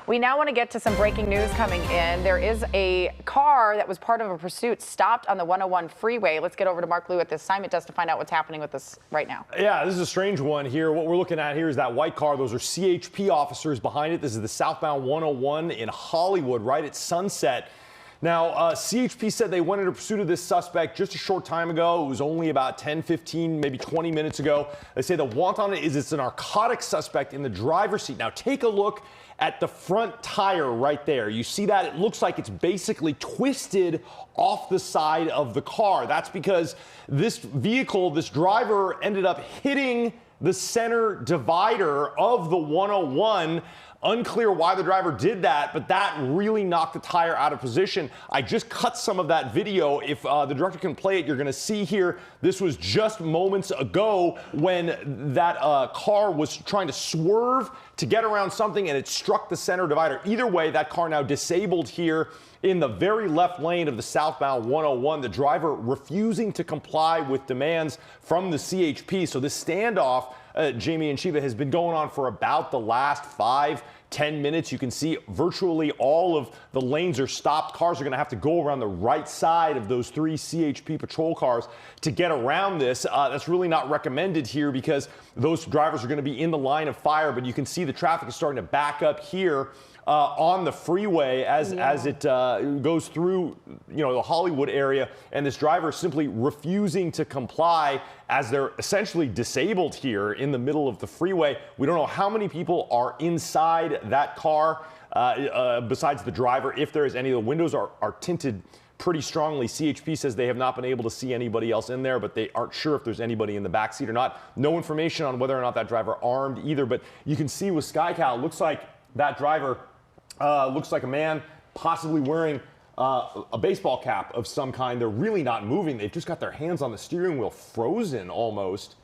We now want to get to some breaking news coming in. There is a car that was part of a pursuit stopped on the 101 freeway. Let's get over to Mark Liu at the assignment desk to find out what's happening with this right now. Yeah, this is a strange one here. What we're looking at here is that white car. Those are CHP officers behind it. This is the southbound 101 in Hollywood, right at sunset. Now, CHP said they went into pursuit of this suspect just a short time ago. It was only about 10, 15, maybe 20 minutes ago. They say the want on it is it's a narcotic suspect in the driver's seat. Now, take a look at the front tire right there. You see that? It looks like it's basically twisted off the side of the car. That's because this vehicle, this driver, ended up hitting the center divider of the 101. Unclear why the driver did that, but that really knocked the tire out of position. I just cut some of that video. If the director can play it, you're going to see here, this was just moments ago when that car was trying to swerve to get around something and it struck the center divider. Either way, that car now disabled here in the very left lane of the southbound 101. The driver refusing to comply with demands from the CHP. So this standoff, Jamie and Shiva, has been going on for about the last 5-10 minutes. You can see virtually all of the lanes are stopped. Cars are going to have to go around the right side of those 3 CHP patrol cars to get around this. That's really not recommended here because those drivers are going to be in the line of fire, but you can see the traffic is starting to back up here on the freeway as it goes through, the Hollywood area, and this driver is simply refusing to comply as they're essentially disabled here in the middle of the freeway. We don't know how many people are inside that car besides the driver. If there is any, the windows are tinted pretty strongly. CHP says they have not been able to see anybody else in there, but they aren't sure if there's anybody in the backseat or not. No information on whether or not that driver armed either, but you can see with SkyCal, it looks like that driver looks like a man possibly wearing a baseball cap of some kind. They're really not moving. They've just got their hands on the steering wheel, frozen almost.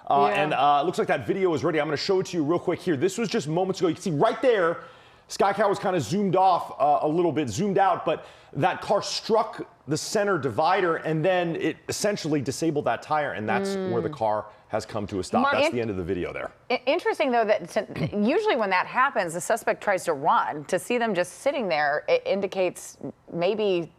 And it looks like that video is ready. I'm going to show it to you real quick here. This was just moments ago. You can see right there, SkyCal was kind of zoomed off a little bit, zoomed out, but that car struck the center divider and then it essentially disabled that tire, and that's where the car has come to a stop. That's the end of the video there. Interesting, though, that usually when that happens, the suspect tries to run. To see them just sitting there, it indicates maybe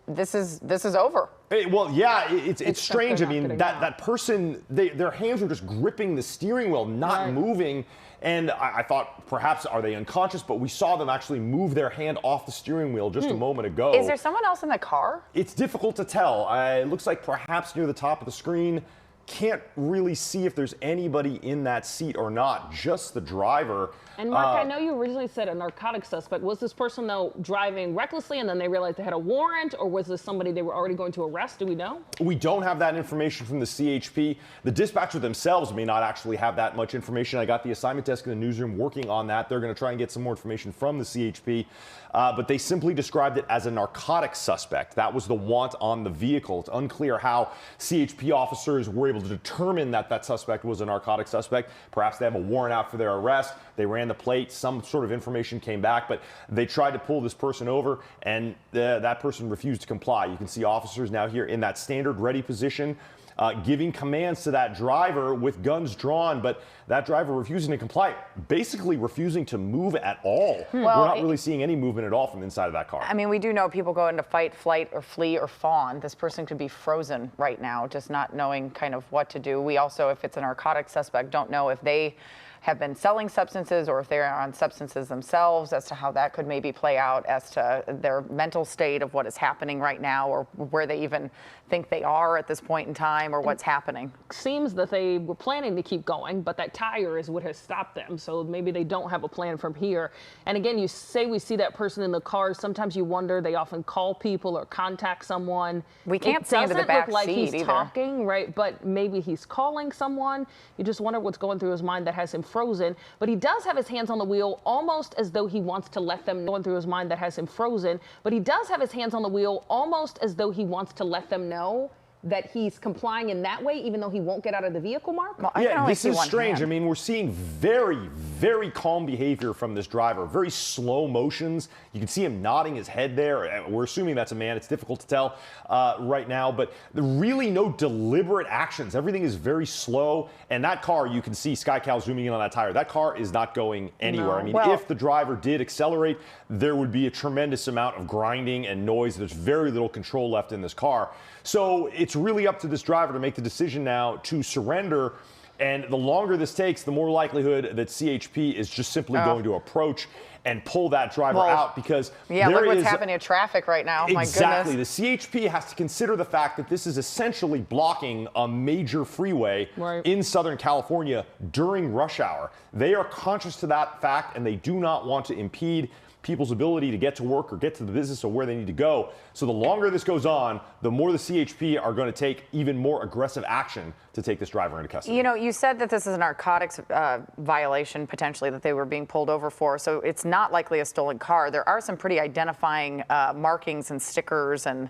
this is over. Well, yeah, it's strange. I mean, that person, their hands were just gripping the steering wheel, not moving. And I thought, perhaps, are they unconscious? But we saw them actually move their hand off the steering wheel just a moment ago. Is there someone else in the car? It's difficult to tell. It looks like perhaps near the top of the screen. Can't really see if there's anybody in that seat or not, just the driver. And Mark, I know you originally said a narcotic suspect. Was this person, though, driving recklessly and then they realized they had a warrant, or was this somebody they were already going to arrest? Do we know? We don't have that information from the CHP. The dispatcher themselves may not actually have that much information. I got the assignment desk in the newsroom working on that. They're going to try and get some more information from the CHP, but they simply described it as a narcotic suspect. That was the want on the vehicle. It's unclear how CHP officers were able to determine that that suspect was a narcotic suspect. Perhaps they have a warrant out for their arrest. They ran the plate. Some sort of information came back, but they tried to pull this person over, and that person refused to comply. You can see officers now here in that standard ready position, giving commands to that driver with guns drawn, but that driver refusing to comply, basically refusing to move at all. Well, we're not really seeing any movement at all from inside of that car. I mean, we do know people go into fight, flight, or flee, or fawn. This person could be frozen right now, just not knowing kind of what to do. We also, if it's a narcotic suspect, don't know if they have been selling substances or if they're on substances themselves, as to how that could maybe play out, as to their mental state of what is happening right now, or where they even think they are at this point in time, or what's happening. Seems that they were planning to keep going, but that tire is what has stopped them. So maybe they don't have a plan from here. And again, you say we see that person in the car. Sometimes you wonder, they often call people or contact someone. We can't see into the back seat. It doesn't look like he's either talking, right? But maybe he's calling someone. You just wonder what's going through his mind that has him frozen. But he does have his hands on the wheel, almost as though he wants to let them know. Going through his mind that has him frozen. But he does have his hands on the wheel, almost as though he wants to let them know that he's complying in that way, even though he won't get out of the vehicle, Mark? Well, I can Yeah, only this see is one strange. hand. I mean, we're seeing very, very calm behavior from this driver, very slow motions. You can see him nodding his head there. We're assuming that's a man. It's difficult to tell right now, but really no deliberate actions. Everything is very slow. And that car, you can see SkyCal zooming in on that tire. That car is not going anywhere. No. I mean, Well, if the driver did accelerate, there would be a tremendous amount of grinding and noise. There's very little control left in this car. So it's really up to this driver to make the decision now to surrender. And the longer this takes, the more likelihood that CHP is just simply going to approach and pull that driver out, because yeah, there look what's is happening to traffic right now. exactly. My goodness. The CHP has to consider the fact that this is essentially blocking a major freeway in Southern California during rush hour. They are conscious to that fact, and they do not want to impede people's ability to get to work or get to the business or where they need to go. So the longer this goes on, the more the CHP are going to take even more aggressive action to take this driver into custody. You know, you said that this is a narcotics violation potentially that they were being pulled over for, so it's not likely a stolen car. There are some pretty identifying markings and stickers and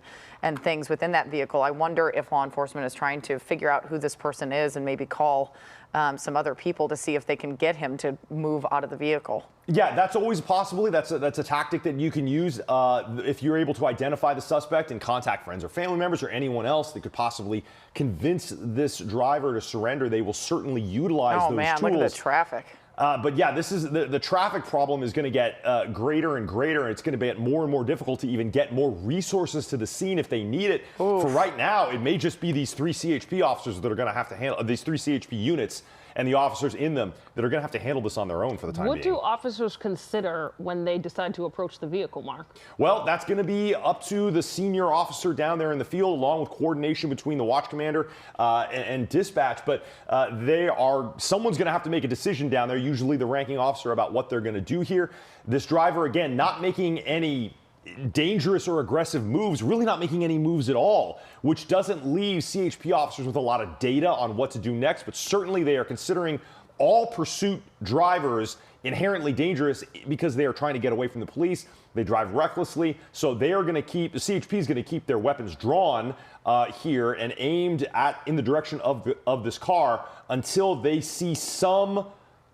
things within that vehicle. I wonder if law enforcement is trying to figure out who this person is and maybe call some other people to see if they can get him to move out of the vehicle. Yeah, that's always a possibility. That's a tactic that you can use if you're able to identify the suspect and contact friends or family members or anyone else that could possibly convince this driver to surrender. They will certainly utilize those man, tools. look at the traffic. But yeah, this is the traffic problem is going to get greater and greater, and it's going to get more and more difficult to even get more resources to the scene if they need it. Oof. For right now, it may just be these 3 CHP officers that are going to have to handle these 3 CHP units and the officers in them that are going to have to handle this on their own for the time being. What do officers consider when they decide to approach the vehicle, Mark? Well, that's going to be up to the senior officer down there in the field, along with coordination between the watch commander and dispatch. But someone's going to have to make a decision down there, usually the ranking officer, about what they're going to do here. This driver, again, not making any dangerous or aggressive moves, really not making any moves at all, which doesn't leave CHP officers with a lot of data on what to do next. But certainly they are considering all pursuit drivers inherently dangerous because they are trying to get away from the police. They drive recklessly, so they are going to the CHP is going to keep their weapons drawn here and aimed in the direction of this car until they see some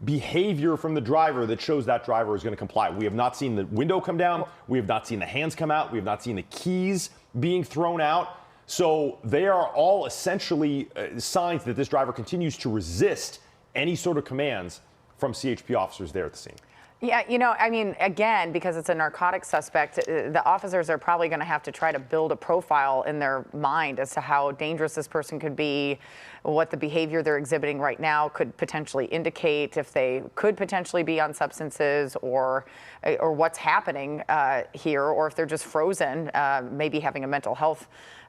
behavior from the driver that shows that driver is going to comply. We have not seen the window come down. We have not seen the hands come out. We have not seen the keys being thrown out. So they are all essentially signs that this driver continues to resist any sort of commands from CHP officers there at the scene. Yeah, you know, I mean, again, because it's a narcotic suspect, the officers are probably going to have to try to build a profile in their mind as to how dangerous this person could be, what the behavior they're exhibiting right now could potentially indicate, if they could potentially be on substances, or what's happening here, or if they're just frozen, maybe having a mental health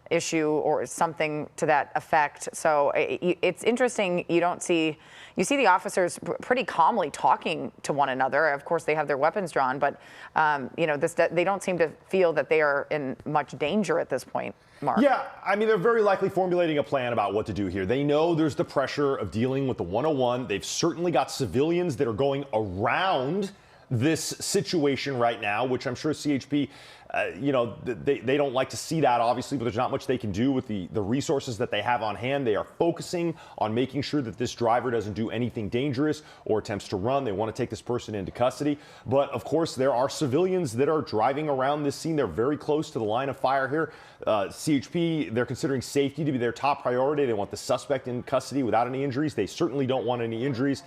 issue or something to that effect. So it's interesting. You see the officers pretty calmly talking to one another. Of course, they have their weapons drawn, but they don't seem to feel that they are in much danger at this point, Mark. Yeah, I mean, they're very likely formulating a plan about what to do here. They know there's the pressure of dealing with the 101. They've certainly got civilians that are going around this situation right now, which I'm sure CHP, they don't like to see that, obviously, but there's not much they can do with the resources that they have on hand. They are focusing on making sure that this driver doesn't do anything dangerous or attempts to run. They want to take this person into custody. But, of course, there are civilians that are driving around this scene. They're very close to the line of fire here. CHP, they're considering safety to be their top priority. They want the suspect in custody without any injuries. They certainly don't want any injuries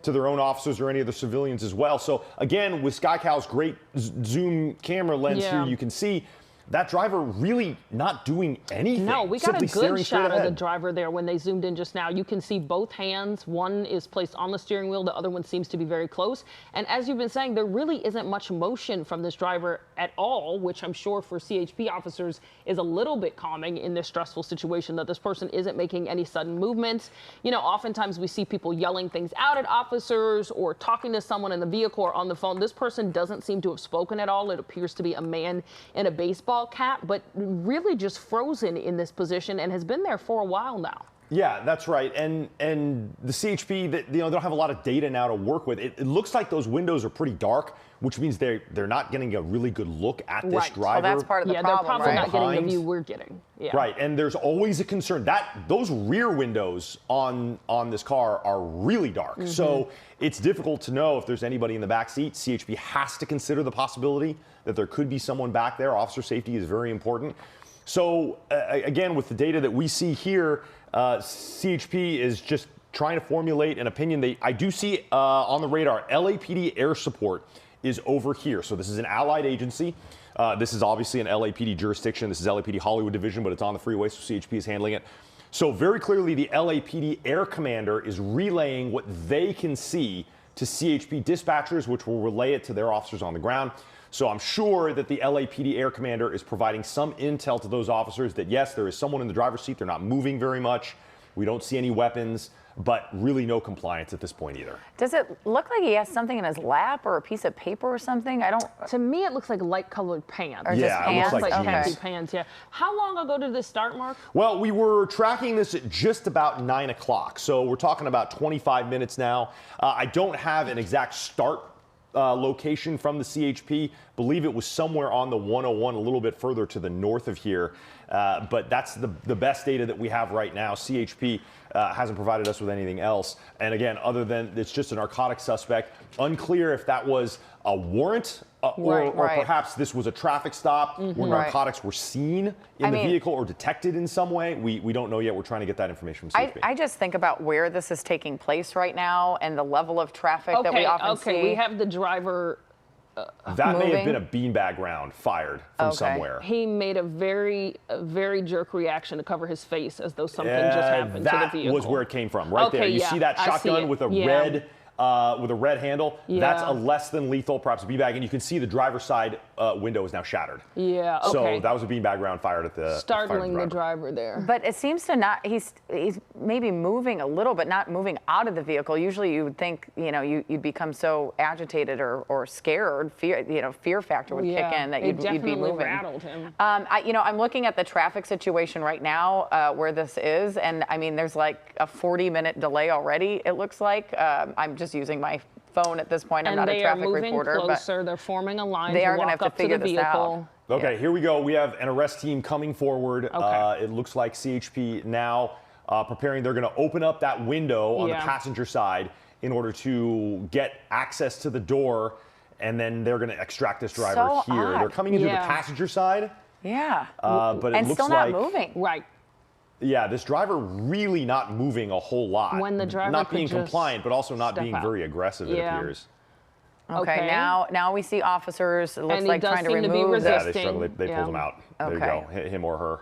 to their own officers or any of the civilians as well. So again, with SkyCal's great zoom camera lens here, you can see that driver really not doing anything. No, we got a good shot of the ahead. driver there when they zoomed in just now. You can see both hands. One is placed on the steering wheel. The other one seems to be very close. And as you've been saying, there really isn't much motion from this driver at all, which I'm sure for CHP officers is a little bit calming in this stressful situation, that this person isn't making any sudden movements. You know, oftentimes we see people yelling things out at officers or talking to someone in the vehicle or on the phone. This person doesn't seem to have spoken at all. It appears to be a man in a baseball cap, but really just frozen in this position and has been there for a while now. Yeah, that's right. And the CHP, that they don't have a lot of data now to work with. It looks like those windows are pretty dark, which means they're not getting a really good look at this Right. driver. Well, that's part of the Yeah, problem, they're probably right? not getting Behind. the view we're getting. Yeah. Right, and there's always a concern that those rear windows on this car are really dark. So it's difficult to know if there's anybody in the back seat. CHP has to consider the possibility that there could be someone back there. Officer safety is very important. So again, with the data that we see here, CHP is just trying to formulate an opinion. I do see on the radar, LAPD air support is over here. So this is an allied agency. This is obviously an LAPD jurisdiction. This is LAPD Hollywood Division, but it's on the freeway, so CHP is handling it. So very clearly, the LAPD air commander is relaying what they can see to CHP dispatchers, which will relay it to their officers on the ground. So I'm sure that the LAPD air commander is providing some intel to those officers that, yes, there is someone in the driver's seat. They're not moving very much. We don't see any weapons, but really no compliance at this point either. Does it look like he has something in his lap or a piece of paper or something? I don't. To me, it looks like light-colored pants. Or just Yeah, it looks pants? like Okay. jeans. Fancy pants, yeah. How long ago did this start, Mark? Well, we were tracking this at just about 9 o'clock. So we're talking about 25 minutes now. I don't have an exact start location from the CHP. Believe it was somewhere on the 101, a little bit further to the north of here. But that's the best data that we have right now. CHP hasn't provided us with anything else. And again, other than it's just a narcotic suspect, unclear if that was a warrant or Right. perhaps this was a traffic stop where narcotics were seen in the vehicle or detected in some way. We don't know yet. We're trying to get that information from CHP. I just think about where this is taking place right now and the level of traffic that we often see. Okay, we have the driver. That may have moving. been a beanbag round fired from Okay. somewhere. He made a very jerk reaction to cover his face as though something just happened to the That vehicle. was where it came from, right there. Okay, You yeah, see that I see shotgun it. with a Yeah. red handle? That's Yeah. a less than lethal, perhaps a beanbag, and you can see the driver's side window is now shattered. Yeah, So okay. that was a beanbag round fired at the Startling the driver. driver there. But it seems to not, he's maybe moving a little, but not moving out of the vehicle. Usually you would think, you'd become so agitated or scared, fear factor would kick in that you'd be definitely moving. rattled him. I'm looking at the traffic situation right now where this is, and I mean, there's like a 40-minute delay already, it looks like. I'm just using my phone at this point. I'm And not a they are traffic moving reporter. closer. They're forming a line They to are gonna walk have to up to figure the this out. vehicle. Okay, here we go. We have an arrest team coming forward. Okay. It looks like CHP now preparing. They're going to open up that window on the Yeah. passenger side in order to get access to the door, and then they're going to extract this driver So here. odd. They're coming into the Yeah. passenger side, Yeah. but it And looks still not like moving. Right. yeah, this driver really not moving a whole lot. When the driver not could being just compliant, but also not step being out. very aggressive. It Yeah. appears. Okay, now we see officers, it looks And he like does trying to seem to be remove Yeah, this. they struggled. They Yeah. pulled him out. There you Okay. go. Hit him or her.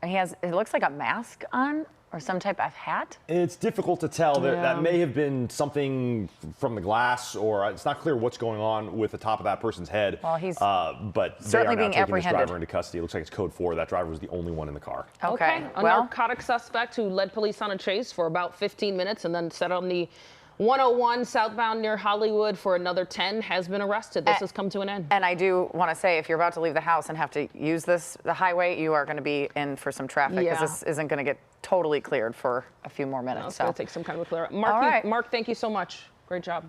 It looks like a mask on or some type of hat. It's difficult to tell. Yeah. That may have been something from the glass, or it's not clear what's going on with the top of that person's head. Well, he's but certainly they are being now taking this apprehended. driver into custody. It looks like it's code 4. That driver was the only one in the car. Okay. A Well, narcotic suspect who led police on a chase for about 15 minutes and then set on the 101 southbound near Hollywood for another 10 has been arrested. This has come to an end. and I do want to say, if you're about to leave the house and have to use the highway, you are going to be in for some traffic because Yeah. this isn't going to get totally cleared for a few more minutes. It's going to take some kind of a clear up. Mark, All right. Mark, thank you so much. Great job.